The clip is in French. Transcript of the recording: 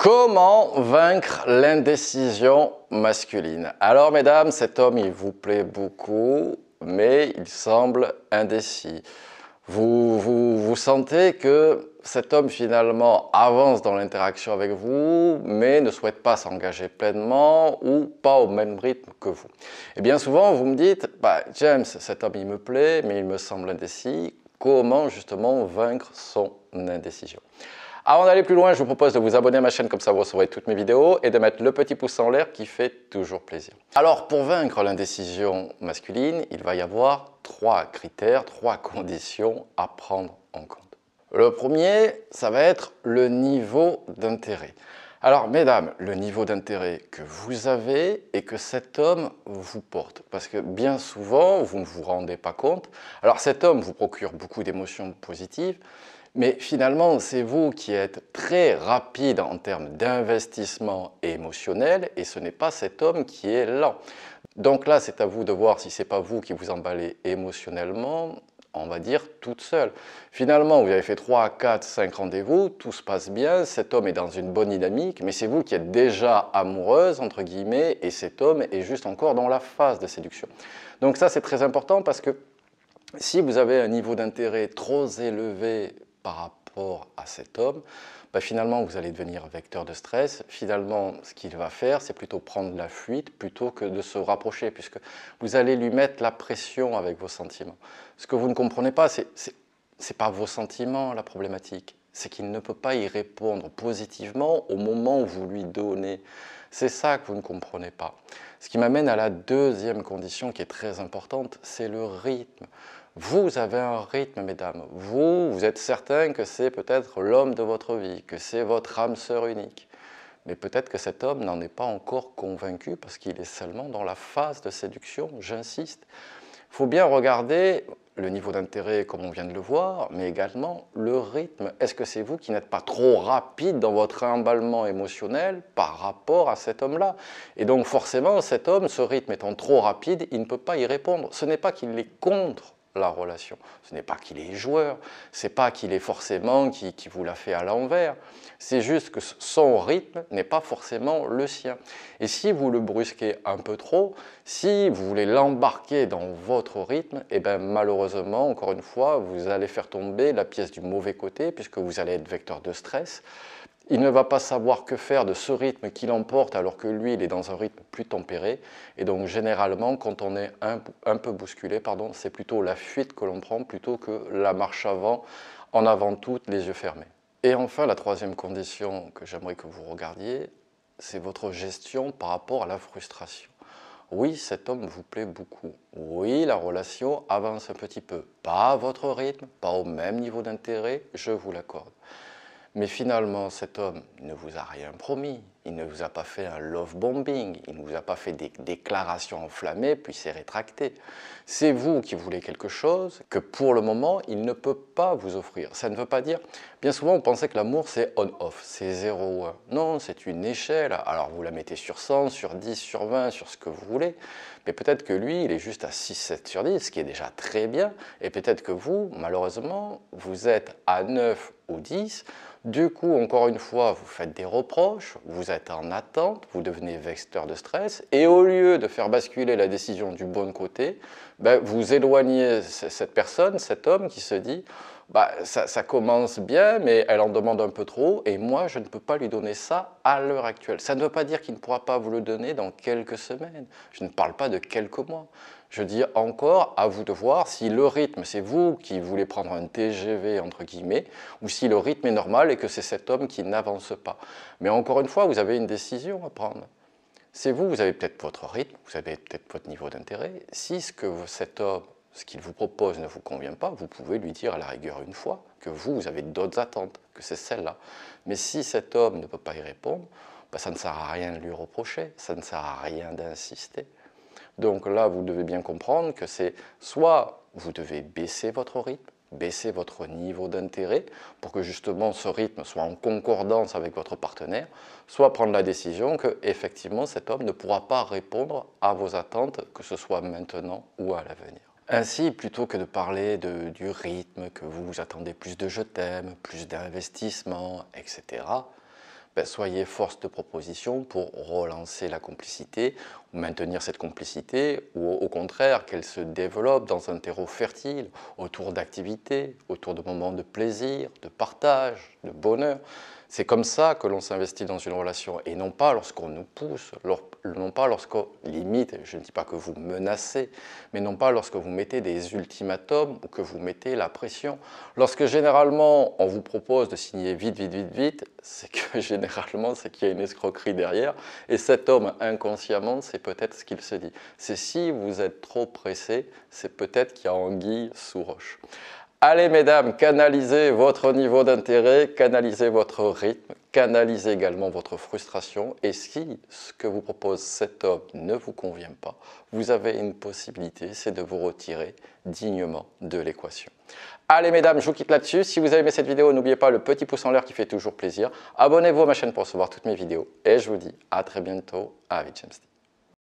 Comment vaincre l'indécision masculine? Alors mesdames, cet homme il vous plaît beaucoup, mais il semble indécis. Vous sentez que cet homme finalement avance dans l'interaction avec vous, mais ne souhaite pas s'engager pleinement ou pas au même rythme que vous. Et bien souvent vous me dites, James, cet homme il me plaît, mais il me semble indécis. Comment justement vaincre son indécision? Avant d'aller plus loin, je vous propose de vous abonner à ma chaîne, comme ça vous recevrez toutes mes vidéos, et de mettre le petit pouce en l'air qui fait toujours plaisir. Alors, pour vaincre l'indécision masculine, il va y avoir trois critères, trois conditions à prendre en compte. Le premier, ça va être le niveau d'intérêt. Alors, mesdames, le niveau d'intérêt que vous avez et que cet homme vous porte. Parce que bien souvent, vous ne vous rendez pas compte. Alors, cet homme vous procure beaucoup d'émotions positives, mais finalement, c'est vous qui êtes très rapide en termes d'investissement émotionnel et ce n'est pas cet homme qui est lent. Donc là, c'est à vous de voir si ce n'est pas vous qui vous emballez émotionnellement, on va dire toute seule. Finalement, vous avez fait 3, 4, 5 rendez-vous, tout se passe bien, cet homme est dans une bonne dynamique, mais c'est vous qui êtes déjà amoureuse, entre guillemets, et cet homme est juste encore dans la phase de séduction. Donc ça, c'est très important parce que si vous avez un niveau d'intérêt trop élevé par rapport à cet homme, finalement vous allez devenir vecteur de stress. Finalement, ce qu'il va faire, c'est plutôt prendre la fuite plutôt que de se rapprocher, puisque vous allez lui mettre la pression avec vos sentiments. Ce que vous ne comprenez pas, c'est pas vos sentiments la problématique, c'est qu'il ne peut pas y répondre positivement au moment où vous lui donnez. C'est ça que vous ne comprenez pas. Ce qui m'amène à la deuxième condition qui est très importante, c'est le rythme. Vous avez un rythme, mesdames. Vous êtes certain que c'est peut-être l'homme de votre vie, que c'est votre âme sœur unique. Mais peut-être que cet homme n'en est pas encore convaincu parce qu'il est seulement dans la phase de séduction, j'insiste. Il faut bien regarder le niveau d'intérêt comme on vient de le voir, mais également le rythme. Est-ce que c'est vous qui n'êtes pas trop rapide dans votre emballement émotionnel par rapport à cet homme-là? Et donc forcément, cet homme, ce rythme étant trop rapide, il ne peut pas y répondre. Ce n'est pas qu'il est contre la relation. Ce n'est pas qu'il est joueur, c'est pas qu'il est forcément qui vous l'a fait à l'envers. C'est juste que son rythme n'est pas forcément le sien. Et si vous le brusquez un peu trop, si vous voulez l'embarquer dans votre rythme, et bien malheureusement, encore une fois, vous allez faire tomber la pièce du mauvais côté puisque vous allez être vecteur de stress. Il ne va pas savoir que faire de ce rythme qu'il emporte alors que lui, il est dans un rythme plus tempéré. Et donc, généralement, quand on est un peu bousculé, c'est plutôt la fuite que l'on prend plutôt que la marche avant, en avant toute, les yeux fermés. Et enfin, la troisième condition que j'aimerais que vous regardiez, c'est votre gestion par rapport à la frustration. Oui, cet homme vous plaît beaucoup. Oui, la relation avance un petit peu. Pas à votre rythme, pas au même niveau d'intérêt, je vous l'accorde. Mais finalement, cet homme ne vous a rien promis. Il ne vous a pas fait un love bombing. Il ne vous a pas fait des déclarations enflammées puis s'est rétracté. C'est vous qui voulez quelque chose que pour le moment, il ne peut pas vous offrir. Ça ne veut pas dire... Bien souvent, on pensait que l'amour, c'est on-off, c'est 0 ou 1. Non, c'est une échelle. Alors, vous la mettez sur 100, sur 10, sur 20, sur ce que vous voulez. Mais peut-être que lui, il est juste à 6, 7 sur 10, ce qui est déjà très bien. Et peut-être que vous, malheureusement, vous êtes à 9 ou 10. Du coup, encore une fois, vous faites des reproches, vous êtes en attente, vous devenez vecteur de stress, et au lieu de faire basculer la décision du bon côté, vous éloignez cette personne, cet homme qui se dit ça commence bien, mais elle en demande un peu trop, et moi, je ne peux pas lui donner ça à l'heure actuelle. Ça ne veut pas dire qu'il ne pourra pas vous le donner dans quelques semaines. Je ne parle pas de quelques mois. Je dis encore, à vous de voir si le rythme, c'est vous qui voulez prendre un TGV, entre guillemets, ou si le rythme est normal et que c'est cet homme qui n'avance pas. Mais encore une fois, vous avez une décision à prendre. C'est vous, vous avez peut-être votre rythme, vous avez peut-être votre niveau d'intérêt. Si cet homme, ce qu'il vous propose ne vous convient pas, vous pouvez lui dire à la rigueur une fois que vous avez d'autres attentes, que c'est celle-là. Mais si cet homme ne peut pas y répondre, ça ne sert à rien de lui reprocher, ça ne sert à rien d'insister. Donc là, vous devez bien comprendre que c'est soit vous devez baisser votre rythme, baisser votre niveau d'intérêt pour que justement ce rythme soit en concordance avec votre partenaire, soit prendre la décision que effectivement cet homme ne pourra pas répondre à vos attentes, que ce soit maintenant ou à l'avenir. Ainsi, plutôt que de parler du rythme, que vous attendez plus de je t'aime, plus d'investissement, etc., soyez force de proposition pour relancer la complicité, ou maintenir cette complicité, ou au contraire qu'elle se développe dans un terreau fertile, autour d'activités, autour de moments de plaisir, de partage, de bonheur. C'est comme ça que l'on s'investit dans une relation, et non pas lorsqu'on nous pousse, non pas lorsqu'on limite, je ne dis pas que vous menacez, mais non pas lorsque vous mettez des ultimatums ou que vous mettez la pression. Lorsque généralement on vous propose de signer vite, vite, vite, vite, c'est que généralement c'est qu'il y a une escroquerie derrière, et cet homme inconsciemment, c'est peut-être ce qu'il se dit. C'est si vous êtes trop pressé, c'est peut-être qu'il y a anguille sous roche. Allez mesdames, canalisez votre niveau d'intérêt, canalisez votre rythme, canalisez également votre frustration, et si ce que vous propose cet homme ne vous convient pas, vous avez une possibilité, c'est de vous retirer dignement de l'équation. Allez mesdames, je vous quitte là-dessus. Si vous avez aimé cette vidéo, n'oubliez pas le petit pouce en l'air qui fait toujours plaisir. Abonnez-vous à ma chaîne pour recevoir toutes mes vidéos, et je vous dis à très bientôt. À vite, James.